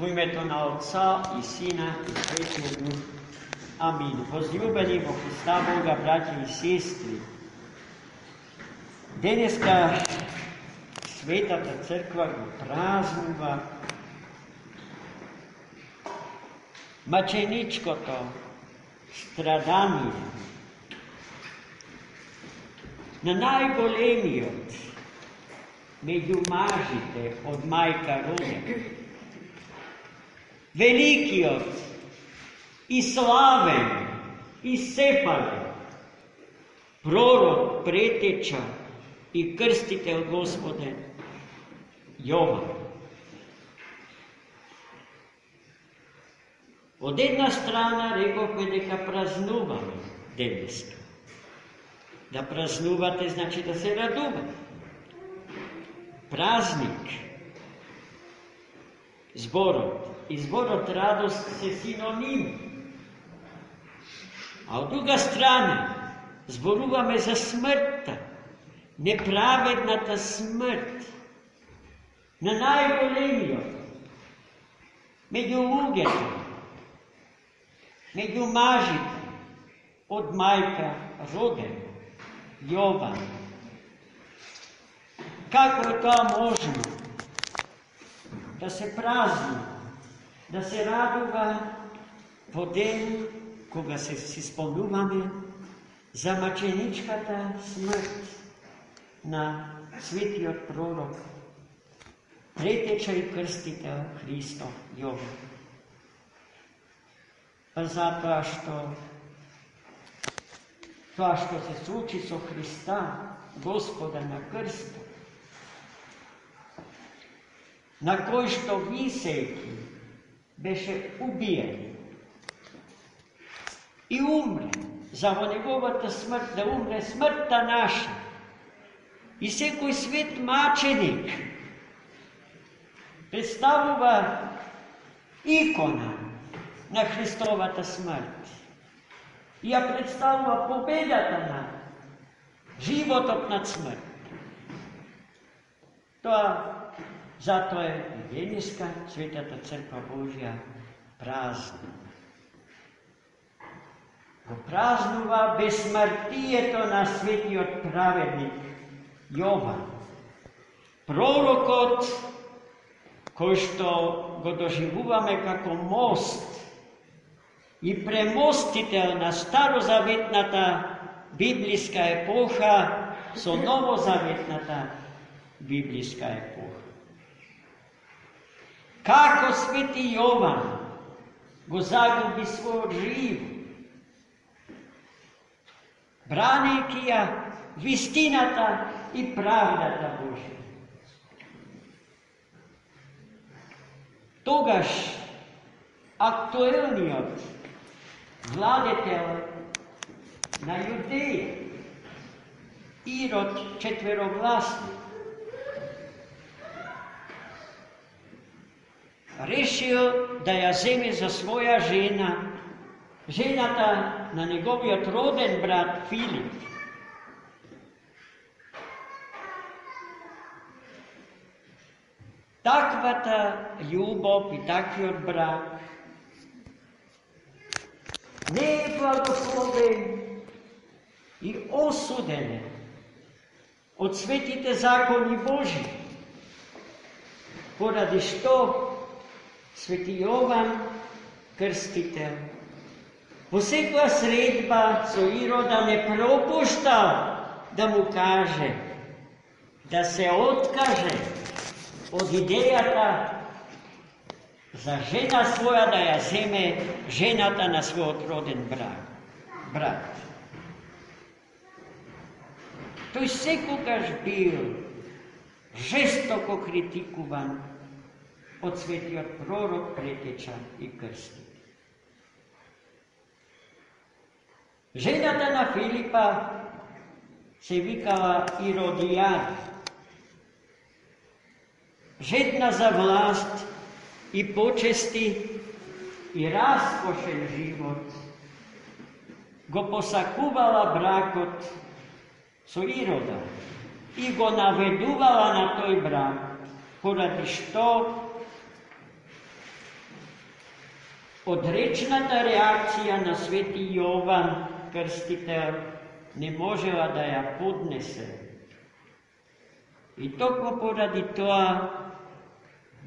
U imето на Отца и Сина и Светия Дух. Амин. Возлюбени во Христа Бога, браќа и сестри, денеска Светата Црква го празнува маченичкото страдание на најголемиот меѓу мажите од мајка роден, великиот и славен и сепален пророк, претеча и крстител Господен Јован. Од една страна рековме дека празнуваме денеска. Да празнувате значи да се радувате. Празник. Зборот. И зборот радост се синоними. А од друга страна зборуваме за смртта, неправедната смрт на најголемиот меѓу луѓето, меѓу мажите од мајка роден Јован. Како е тоа можно да се празнува, да се радува во ден кога се спомнуваме за маченичката смрт на светиот пророк, претеча и крстител Христо Јован. Па затоа што се случи со Христа, Господа на крстот, на кој што висејќи беше убиен и умре, за во неговата смрт да умре смртта наша. И секој свет маченик представува икона на Христовата смрт. И ја представува победата на животот над смрт. Затоа е и денеска Светата Црква Божја празна. Го празнува безсмртието на светиот праведник Јован, пророкот кој што го доживуваме како мост и премостител на старозаветната библиска епоха со новозаветната библиска епоха. Како свети Јован го загуби својот живот, бранејќи ја вистината и правдата Божја. Тогаш актуелниот владетел на Јудеја, Ирод четверогласник, решил да ја земе за своја жена, жената на неговиот роден брат Филип. Таквата љубов и таквиот брак не е благословен и осуден од светите закони Божи, поради што свети Јован Крстител во секоја средба со Ирода не пропуштал да му каже да се откаже од идејата за жена своја да ја земе жената на својот роден брат. Тој секогаш бил жестоко критикуван од светиот пророк, претеча и крстител. Жената на Филипа се викала Иродијада. Жедна за власт и почести и раскошен живот, го посакувала бракот со Ирода и го наведувала на тој брак, поради што Odrečната reakcija na sveti Jovan Krstitelj ne možela da ja podnese. I toko poradi toa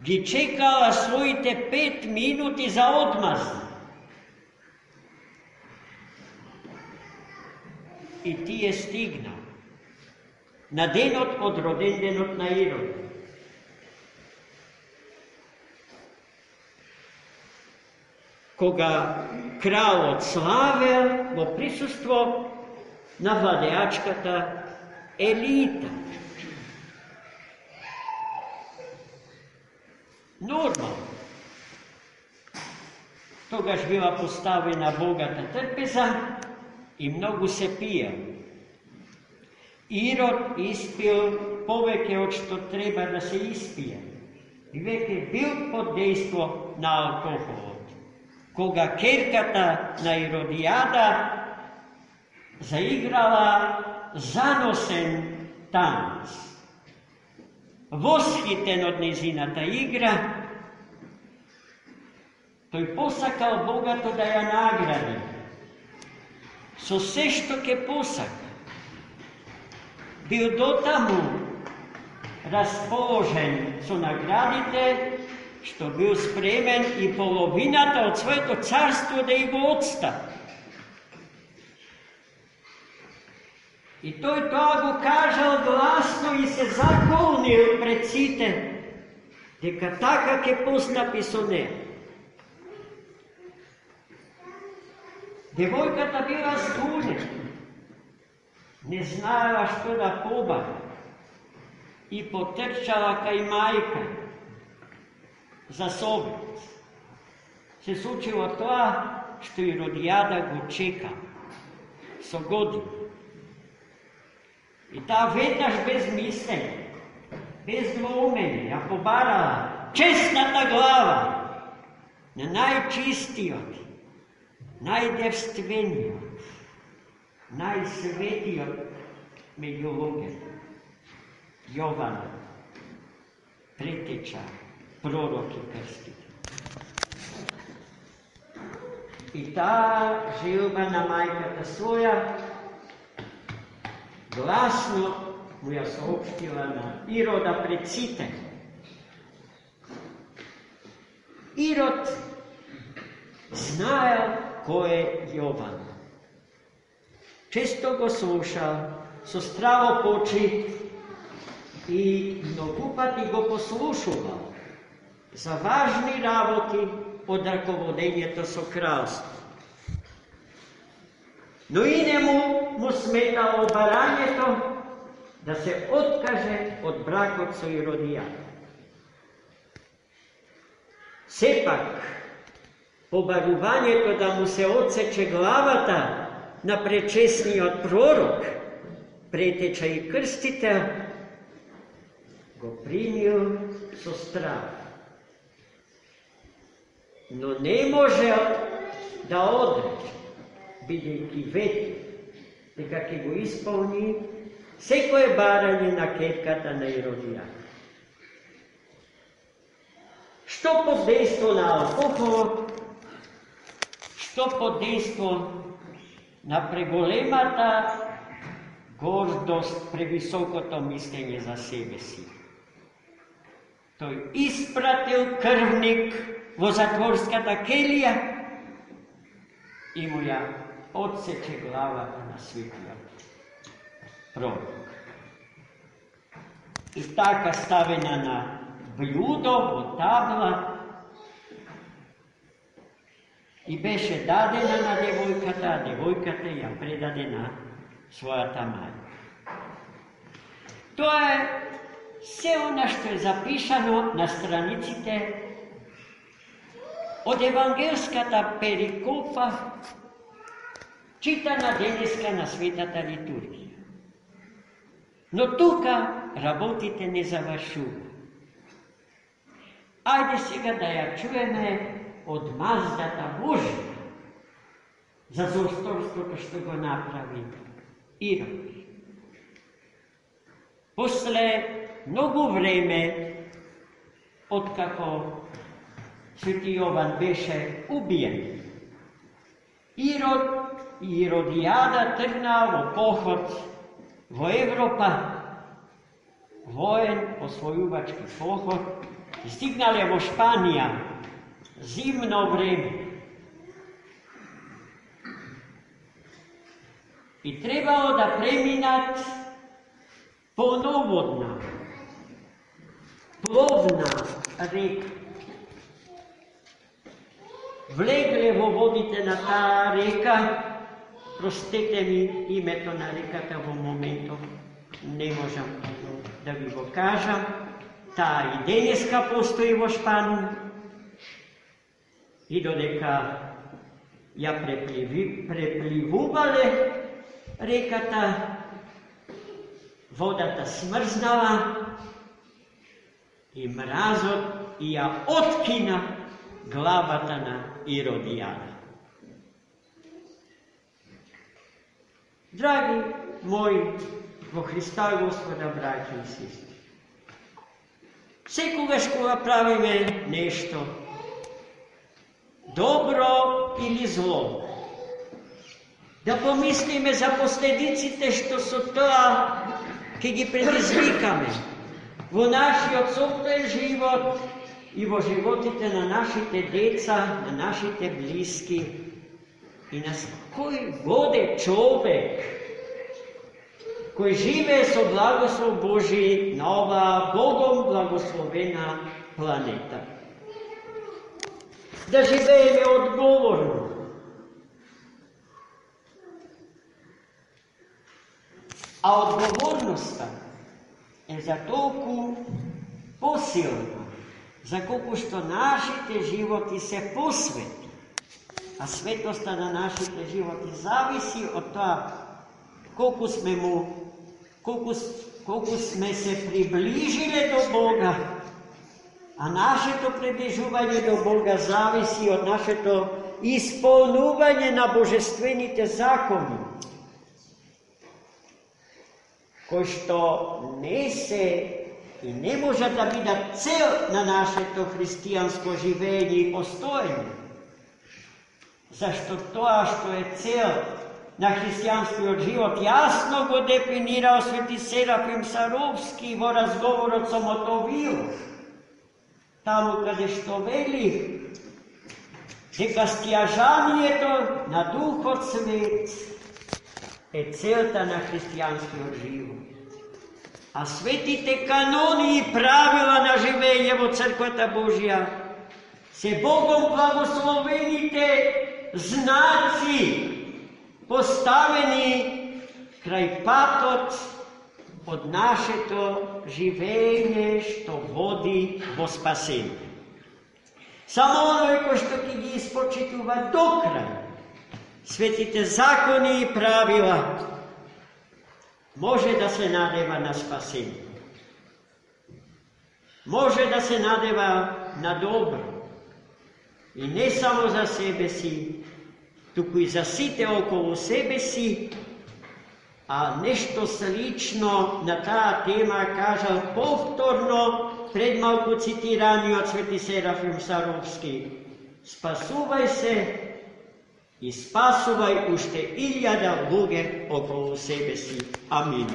bi čekala svojite 5 minuti za odmazda. I ti je stignal na denot od rodendenot na Iroda. Koga kralj odslavil v prisustvo na vladajačkata elita. Normalno. Togaž bila postavljena bogata trpeza i mnogo se pijel. Irod ispil poveke od što treba da se ispije. I vek je bil pod dejstvo na alkohol. Koga kerkata na Irodijada zaigrala zanosen tanc. Восхитен od neziната igra, той посакал Богато да ја награди. Со се што ке посака. Бил дотаму расположен со наградите, што бил спремен и половината од своето царство да и го отстави. И тој тоа го кажал гласно и се заколнил пред сите, дека така ке постапи со неа. Девојката била збунета, не знаела што да побави и потрчала кај мајка за совет. Се случило тоа што Иродијада го чека со години. И таа веднаш без мислење, без двоумење, ја побарала честната глава на најчистиот, најдевствениот, најсветиот меѓу луѓето, Јован, претеча, пророк и крстител. И таа желба на мајката своја гласно му ја соопштила на Ирода пред сите. Ирод знаел кој е Јован. Често го слушал, со страво почит и многу пати го послушувал за важни работи од раководењето со кралство. Но и не му сметало барањето да се откаже од бракот со Иродијада. Сепак, побарувањето да му се отсече главата на пречесниот пророк, претеча и крстител, го примил со страх. Но не можел да одрече, бидејќи вети дека ќе го исполни секое барање на керката на Иродијада. Што под дејство на алкохолот, што под дејство на преголемата гордост, превисокото мислење за себе си. Тој испратил крвник во затворската келија и му ја отсече главата на светиот пророк. И така ставена на блюдо во табла и беше дадена на девојката, а девојката ја предаде на својата мајка. Тоа е се она што е запишано на страниците од евангелската перикопа, читана денеска на светата литургија. Но тука работите не завршува. Ајде сега да ја чуеме од маздата Божја за злосторството што го направи Ирод. После многу време, откако Sveti Jovan беше убиен. Иродијада тргна во поход во Европа, воен освојувачки поход, и стигнале во Шпанија, зимно време. И требало да преминат полноводна, пловна река. Влегле во водите на таа река, простете ми името на реката во моментов, не можам да ви го кажам, таа и денеска постои во Шпанија, и додека ја препливувале реката, водата смрзнала и мразот и ја откина главата на Иродијада. Драги мои во Христа Господа браќи и сестри, секогаш кога правиме нешто добро или зло, да помислиме за последиците што со тоа ќе ги предизвикаме во нашиот сопствен живот и во животите на нашите деца, на нашите блиски и на кој годе човек кој живее со благослов Божи на оваа Богом благословена планета. Да живееме одговорно. А одговорноста е за толку посилна, за колку што нашите животи се посвети. А светоста на нашите животи зависи од тоа колку сме се приближиле до Бога. А нашето приближување до Бога зависи од нашето исполнување на божествените закони, кои што не се и не може да бидат цел на нашето христијанско живење и постоење. Зашто тоа што е цел на христијанскиот живот јасно го дефинирал свети Серафим Саровски во разговорот со Мотовилов, таму каде што вели дека стјажанието на Духот Свет е целта на христијанскиот живот. А светите канони и правила на живење во Црквата Божја се Богом благословените знаци поставени крај патот од нашето живење што води во спасение. Само оној кој што ќе ги испочитува до крај светите закони и правила може да се надева на спасение. Може да се надева на добро. И не само за себе си, туку и за сите околу себе си, а нешто слично на таа тема кажал повторно пред малку цитираниот свети Серафим Саровски. Спасувај се и спасувај уште 1000 луѓе околу себе си. Амин.